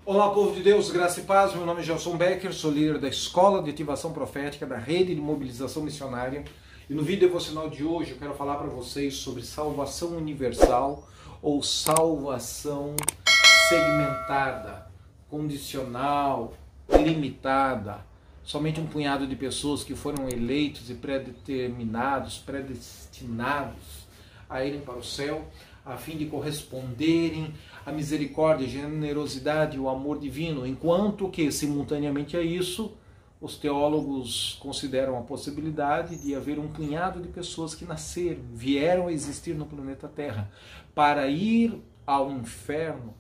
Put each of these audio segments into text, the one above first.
Olá, povo de Deus, graça e paz. Meu nome é Gelson Becker, sou líder da Escola de Ativação Profética, da Rede de Mobilização Missionária. E no vídeo devocional de hoje eu quero falar para vocês sobre salvação universal ou salvação segmentada, condicional, limitada. Somente um punhado de pessoas que foram eleitos e predeterminados, predestinados a irem para o céu, a fim de corresponderem à misericórdia, generosidade e o amor divino, enquanto que, simultaneamente a isso, os teólogos consideram a possibilidade de haver um punhado de pessoas que nasceram, vieram a existir no planeta Terra, para ir ao inferno,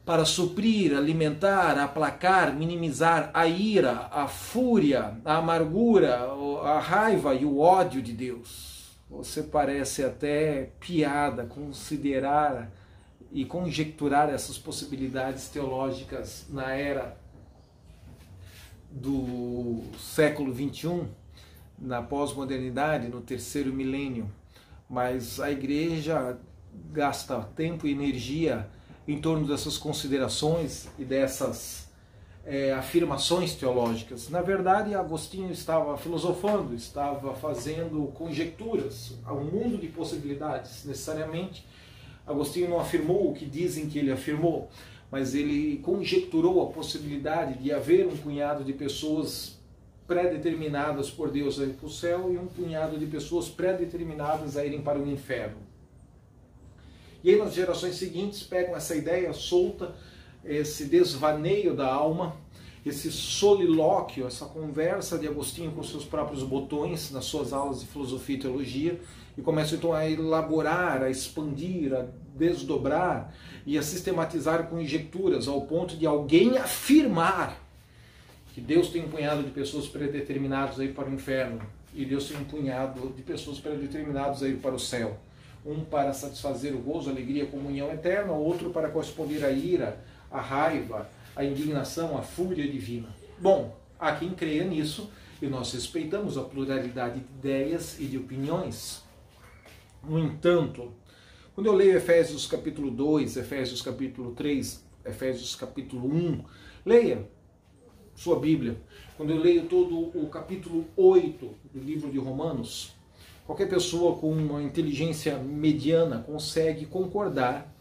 para suprir, alimentar, aplacar, minimizar a ira, a fúria, a amargura, a raiva e o ódio de Deus. Você parece até piada considerar e conjecturar essas possibilidades teológicas na era do século XXI, na pós-modernidade, no terceiro milênio. Mas a igreja gasta tempo e energia em torno dessas considerações e dessas afirmações teológicas. Na verdade, Agostinho estava filosofando, estava fazendo conjecturas, há um mundo de possibilidades. Necessariamente, Agostinho não afirmou o que dizem que ele afirmou, mas ele conjecturou a possibilidade de haver um punhado de pessoas pré-determinadas por Deus a ir para o céu e um punhado de pessoas pré-determinadas a irem para o inferno. E aí, nas gerações seguintes, pegam essa ideia solta, esse desvaneio da alma, esse solilóquio, essa conversa de Agostinho com seus próprios botões nas suas aulas de filosofia e teologia, e começam então a elaborar, a expandir, a desdobrar e a sistematizar conjecturas ao ponto de alguém afirmar que Deus tem um punhado de pessoas predeterminadas a ir para o inferno e Deus tem um punhado de pessoas predeterminadas a ir para o céu. Um para satisfazer o gozo, a alegria, a comunhão eterna, outro para corresponder à ira, à raiva, à indignação, à fúria divina. Bom, há quem creia nisso e nós respeitamos a pluralidade de ideias e de opiniões. No entanto, quando eu leio Efésios capítulo 2, Efésios capítulo 3, Efésios capítulo 1, leia sua Bíblia. Quando eu leio todo o capítulo 8 do livro de Romanos, qualquer pessoa com uma inteligência mediana consegue concordar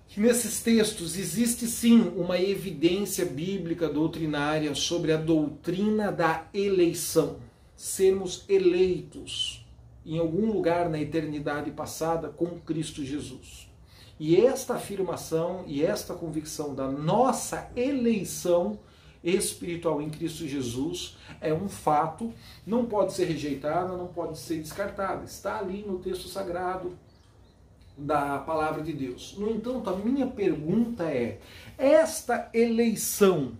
que nesses textos existe sim uma evidência bíblica doutrinária sobre a doutrina da eleição. Sermos eleitos em algum lugar na eternidade passada com Cristo Jesus. E esta afirmação e esta convicção da nossa eleição espiritual em Cristo Jesus é um fato, não pode ser rejeitada, não pode ser descartada. Está ali no texto sagrado da palavra de Deus. No entanto, a minha pergunta é: esta eleição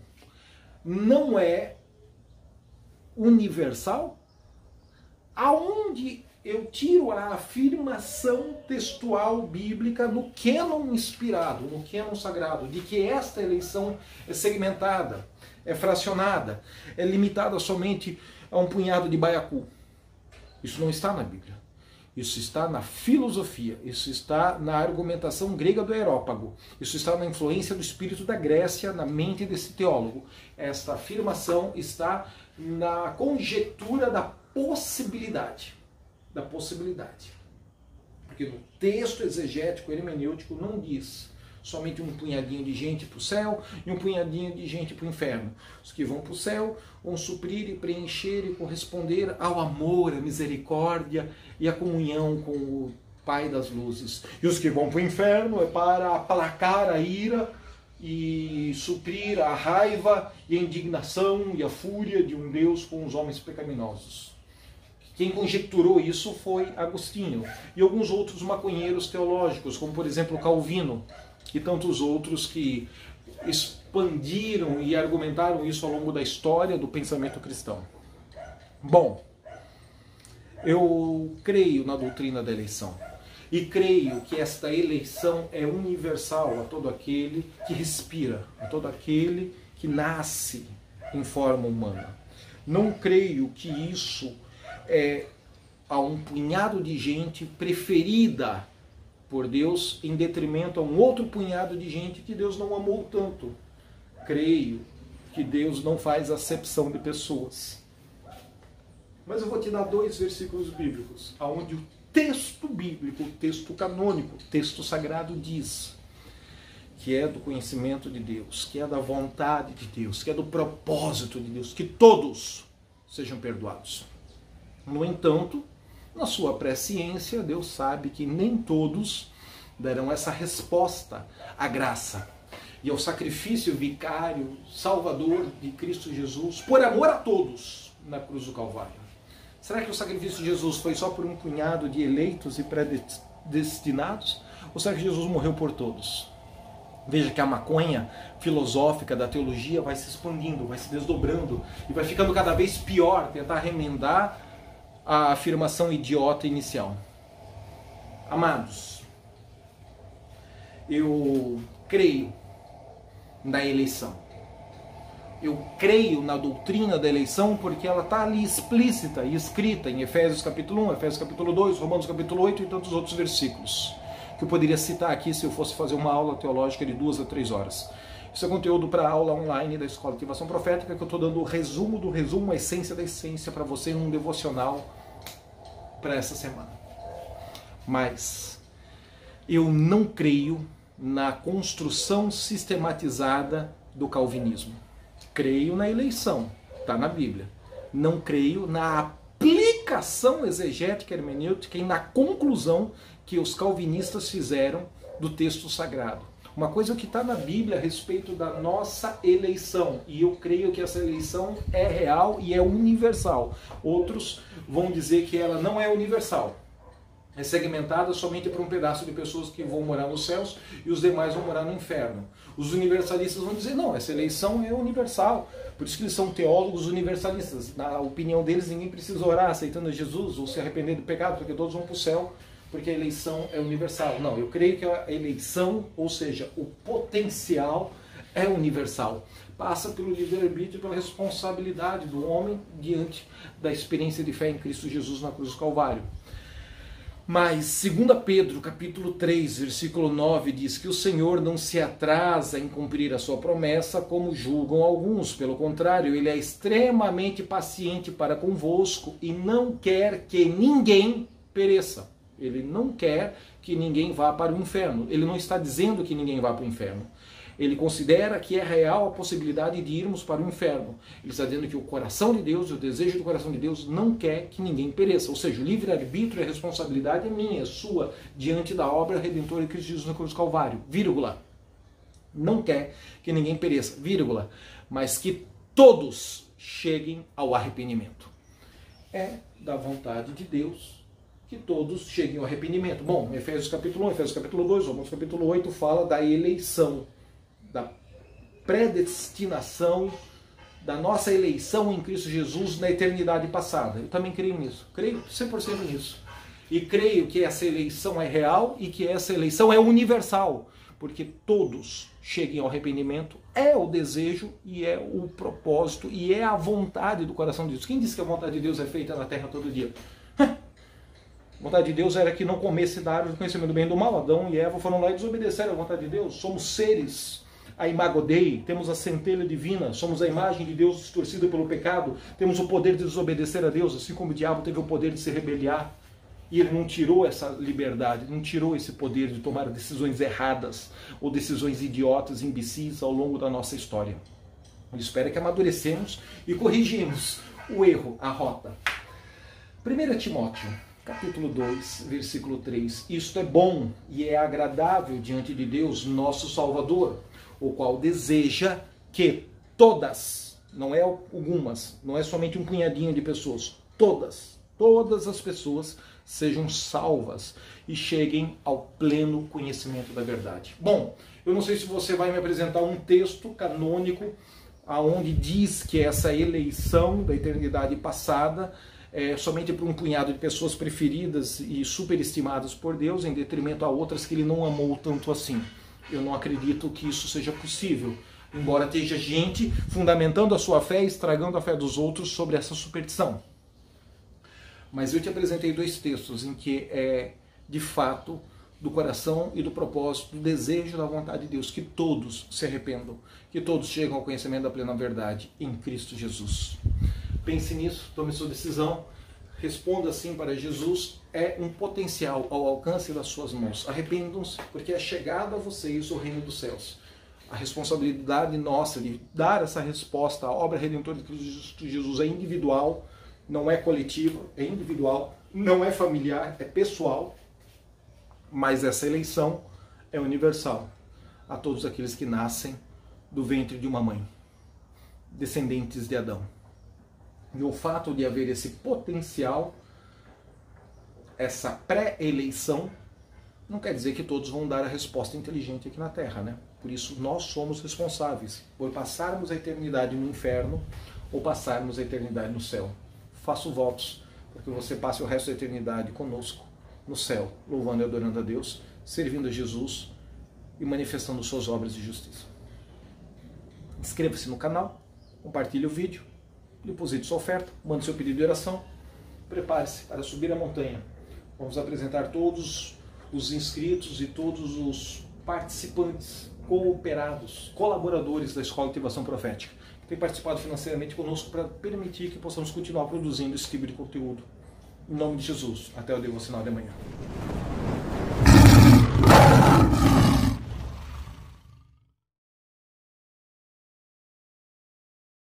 não é universal? Aonde eu tiro a afirmação textual bíblica no cânon inspirado, no cânon sagrado, de que esta eleição é segmentada, é fracionada, é limitada somente a um punhado de baiacu? Isso não está na Bíblia. Isso está na filosofia, isso está na argumentação grega do Areópago, isso está na influência do espírito da Grécia na mente desse teólogo. Esta afirmação está na conjectura da possibilidade. Da possibilidade. Porque no texto exegético hermenêutico não diz somente um punhadinho de gente para o céu e um punhadinho de gente para o inferno. Os que vão para o céu vão suprir e preencher e corresponder ao amor, à misericórdia e à comunhão com o Pai das luzes. E os que vão para o inferno é para aplacar a ira e suprir a raiva e a indignação e a fúria de um Deus com os homens pecaminosos. Quem conjecturou isso foi Agostinho e alguns outros maconheiros teológicos, como por exemplo Calvino, e tantos outros que expandiram e argumentaram isso ao longo da história do pensamento cristão. Bom, eu creio na doutrina da eleição e creio que esta eleição é universal a todo aquele que respira, a todo aquele que nasce em forma humana. Não creio que isso é a um punhado de gente preferida por Deus em detrimento a um outro punhado de gente que Deus não amou tanto. Creio que Deus não faz acepção de pessoas. Mas eu vou te dar 2 versículos bíblicos, onde o texto bíblico, o texto canônico, o texto sagrado diz que é do conhecimento de Deus, que é da vontade de Deus, que é do propósito de Deus, que todos sejam perdoados. No entanto, na sua presciência, Deus sabe que nem todos darão essa resposta à graça e ao sacrifício vicário, salvador de Cristo Jesus, por amor a todos, na cruz do Calvário. Será que o sacrifício de Jesus foi só por um punhado de eleitos e predestinados? Ou será que Jesus morreu por todos? Veja que a maconha filosófica da teologia vai se expandindo, vai se desdobrando e vai ficando cada vez pior tentar remendar a afirmação idiota inicial. Amados, eu creio na eleição. Eu creio na doutrina da eleição porque ela está ali explícita e escrita em Efésios capítulo 1, Efésios capítulo 2, Romanos capítulo 8 e tantos outros versículos, que eu poderia citar aqui se eu fosse fazer uma aula teológica de 2 a 3 horas. Isso é conteúdo para a aula online da Escola de Ativação Profética, que eu estou dando o resumo do resumo, a essência da essência para você num devocional para essa semana. Mas eu não creio na construção sistematizada do calvinismo. Creio na eleição, está na Bíblia. Não creio na aplicação exegética hermenêutica e na conclusão que os calvinistas fizeram do texto sagrado. Uma coisa que está na Bíblia a respeito da nossa eleição, e eu creio que essa eleição é real e é universal. Outros vão dizer que ela não é universal. É segmentada somente para um pedaço de pessoas que vão morar nos céus e os demais vão morar no inferno. Os universalistas vão dizer, não, essa eleição é universal. Por isso que eles são teólogos universalistas. Na opinião deles, ninguém precisa orar aceitando Jesus ou se arrepender do pecado, porque todos vão para o céu, porque a eleição é universal. Não, eu creio que a eleição, ou seja, o potencial, é universal. Passa pelo livre-arbítrio e pela responsabilidade do homem diante da experiência de fé em Cristo Jesus na cruz do Calvário. Mas 2 Pedro, capítulo 3, versículo 9, diz que o Senhor não se atrasa em cumprir a sua promessa, como julgam alguns. Pelo contrário, Ele é extremamente paciente para convosco e não quer que ninguém pereça. Ele não quer que ninguém vá para o inferno. Ele não está dizendo que ninguém vá para o inferno. Ele considera que é real a possibilidade de irmos para o inferno. Ele está dizendo que o coração de Deus, o desejo do coração de Deus, não quer que ninguém pereça. Ou seja, o livre-arbítrio e a responsabilidade é minha, é sua, diante da obra redentora de Cristo Jesus na cruz do Calvário. Vírgula. Não quer que ninguém pereça, vírgula, mas que todos cheguem ao arrependimento. É da vontade de Deus que todos cheguem ao arrependimento. Bom, Efésios capítulo 1, Efésios capítulo 2, Romanos capítulo 8 fala da eleição, da predestinação, da nossa eleição em Cristo Jesus na eternidade passada. Eu também creio nisso, creio 100% nisso. E creio que essa eleição é real e que essa eleição é universal, porque todos cheguem ao arrependimento é o desejo e é o propósito e é a vontade do coração de Deus. Quem disse que a vontade de Deus é feita na terra todo dia? A vontade de Deus era que não comesse da árvore do conhecimento do bem e do mal. Adão e Eva foram lá e desobedeceram à vontade de Deus. Somos seres a imago Dei, temos a centelha divina, somos a imagem de Deus distorcida pelo pecado, temos o poder de desobedecer a Deus, assim como o diabo teve o poder de se rebeliar. E ele não tirou essa liberdade, não tirou esse poder de tomar decisões erradas ou decisões idiotas, imbecis ao longo da nossa história. Ele espera que amadurecemos e corrigimos o erro, a rota. 1 Timóteo, capítulo 2, versículo 3. Isto é bom e é agradável diante de Deus, nosso Salvador, o qual deseja que todas, não é algumas, não é somente um punhadinho de pessoas, todas as pessoas sejam salvas e cheguem ao pleno conhecimento da verdade. Bom, eu não sei se você vai me apresentar um texto canônico aonde diz que essa eleição da eternidade passada é somente para um punhado de pessoas preferidas e superestimadas por Deus, em detrimento a outras que Ele não amou tanto assim. Eu não acredito que isso seja possível, embora esteja gente fundamentando a sua fé e estragando a fé dos outros sobre essa superstição. Mas eu te apresentei 2 textos em que é, de fato, do coração e do propósito, do desejo da vontade de Deus, que todos se arrependam, que todos cheguem ao conhecimento da plena verdade em Cristo Jesus. Pense nisso, tome sua decisão, responda sim para Jesus, é um potencial ao alcance das suas mãos. Arrependam-se, porque é chegado a vocês o reino dos céus. A responsabilidade nossa de dar essa resposta à obra redentora de Cristo Jesus é individual, não é coletiva, é individual, não é familiar, é pessoal, mas essa eleição é universal a todos aqueles que nascem do ventre de uma mãe, descendentes de Adão. E o fato de haver esse potencial, essa pré-eleição, não quer dizer que todos vão dar a resposta inteligente aqui na Terra, né? Por isso nós somos responsáveis por passarmos a eternidade no inferno ou passarmos a eternidade no céu. Faço votos para que você passe o resto da eternidade conosco no céu, louvando e adorando a Deus, servindo a Jesus e manifestando suas obras de justiça. Inscreva-se no canal, compartilhe o vídeo, deposite sua oferta, mande seu pedido de oração, prepare-se para subir a montanha. Vamos apresentar todos os inscritos e todos os participantes, cooperados, colaboradores da Escola de Ativação Profética, que têm participado financeiramente conosco para permitir que possamos continuar produzindo esse tipo de conteúdo. Em nome de Jesus, até o devocional de amanhã.